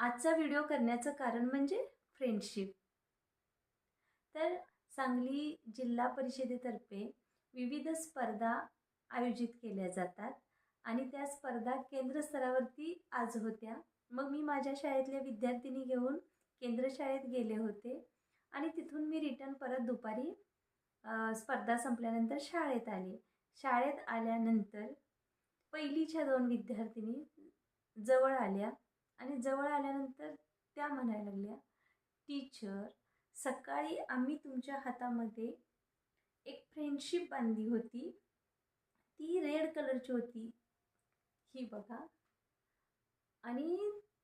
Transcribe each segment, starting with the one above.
आजचा व्हिडिओ करण्याचं कारण म्हणजे फ्रेंडशिप. तर सांगली जिल्हा परिषदेतर्फे विविध स्पर्धा आयोजित केल्या जातात आणि त्या स्पर्धा केंद्र स्तरावरती आज होत्या. मग मी माझ्या शाळेतल्या विद्यार्थिनी घेऊन केंद्र शाळेत गेले होते आणि तिथून मी रिटर्न परत दुपारी स्पर्धा संपल्यानंतर शाळेत आले. शाळेत आल्यानंतर पहिलीच्या 2 विद्यार्थिनी जवळ आल्या आणि जवळ आल्यानंतर त्या म्हणायला लागल्या, टीचर, सकाळी आम्ही तुमच्या हातामध्ये एक फ्रेंडशिप बांधली होती, ती रेड कलरची होती, ही बघा. आणि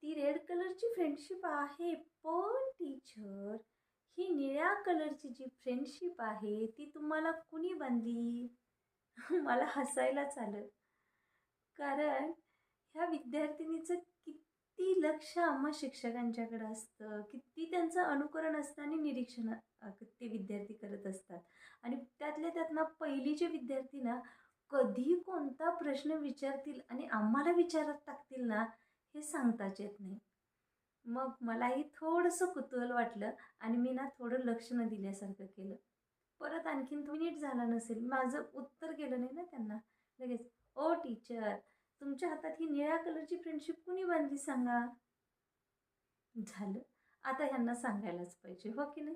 ती रेड कलरची फ्रेंडशिप आहे, पण टीचर, ही निळ्या कलरची जी फ्रेंडशिप आहे ती तुम्हाला कुणी बांधली? मला हसायलाच आलं. कारण ह्या विद्यार्थिनीचं किती लक्ष आम्हा शिक्षकांच्याकडे असतं, किती त्यांचं अनुकरण असतं आणि निरीक्षण ते विद्यार्थी करत असतात. आणि त्यातल्या त्यात ना पहिलीचे विद्यार्थी ना कधी कोणता प्रश्न विचारतील आणि आम्हाला विचारत टाकतील ना, हे सांगताच येत नाही. मग मलाही थोडंसं कुतूहल वाटलं आणि मी ना थोडं लक्ष न दिल्यासारखं केलं. परत आणखीन नीट झाला नसेल, माझं उत्तर गेलं नाही ना त्यांना. लगेच, ओ टीचर, तुमच्या हातात ही निळ्या कलरची फ्रेंडशिप कुणी बांधली सांगा. झालं, आता ह्यांना सांगायलाच पाहिजे, हो की नाही.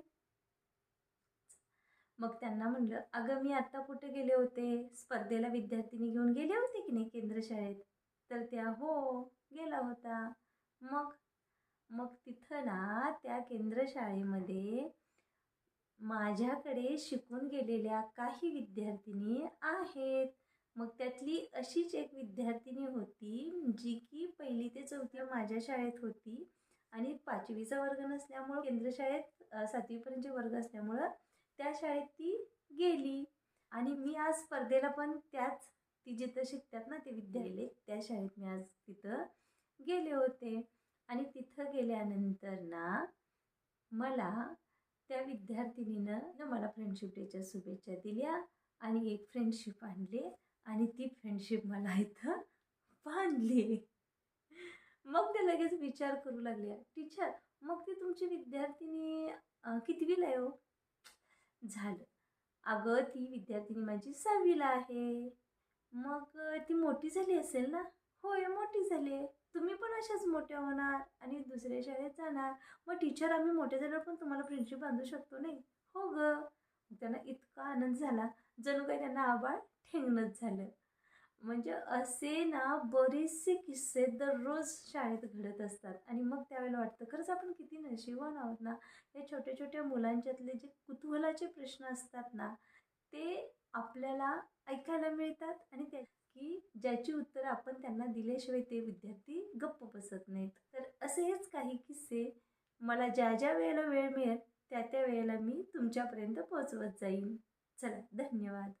मग त्यांना म्हणलं, अगं मी आता कुठे गेले होते, स्पर्धेला विद्यार्थिनी घेऊन गेले होते की नाही केंद्र शाळेत. तर त्या, हो गेला होता. मग मग तिथं ना त्या केंद्र शाळेमध्ये माझ्याकडे शिकून गेलेल्या काही विद्यार्थिनी आहेत. मग त्यातली अशीच एक विद्यार्थिनी होती जी की 1ली ते 4थी माझ्या शाळेत होती आणि 5वीचा वर्ग नसल्यामुळं केंद्र शाळेत 7वीपर्यंतचे वर्ग असल्यामुळं त्या शाळेत ती गेली. आणि मी आज स्पर्धेला पण त्याच, ती जिथं शिकतात ना ते विद्यालय, त्या शाळेत मी आज तिथं गेले होते. आणि तिथं गेल्यानंतर ना मला त्या विद्यार्थिनीनं मला फ्रेंडशिप डेच्या शुभेच्छा दिल्या आणि एक फ्रेंडशिप आणली आणि ती फ्रेंडशिप मला इथं बांधली. मग ते लगेच विचार करू लागले, टीचर, मग ती तुमची विद्यार्थिनी कितवीला आहे हो? झालं, अगं ती विद्यार्थिनी माझी 6वीला आहे. मग ती मोठी झाली असेल ना? होय, मोठी झाली आहे. तुम्ही पण अशाच मोठ्या होणार आणि दुसऱ्या शाळेत जाणार. मग टीचर, आम्ही मोठे झाल्यावर पण तुम्हाला फ्रेंडशिप बांधू शकतो नाही? हो गं. त्यांना इतका आनंद झाला, जणू काही त्यांना आभाळ ठेंगणंच झालं. म्हणजे असे ना बरेचसे किस्से दररोज शाळेत घडत असतात आणि मग त्यावेळेला वाटतं खरंच आपण किती नशिबवान आहोत ना. हे छोट्या छोट्या मुलांच्यातले जे कुतूहलाचे प्रश्न असतात ना, ते आपल्याला ऐकायला मिळतात आणि त्या की ज्याची उत्तरं आपण त्यांना दिल्याशिवाय ते विद्यार्थी गप्प बसत नाहीत. तर असेच काही किस्से मला ज्या ज्या वेळेला वेळ मिळेल त्या त्या वेळेला मी तुमच्यापर्यंत पोहोचवत जाईन. चला, धन्यवाद.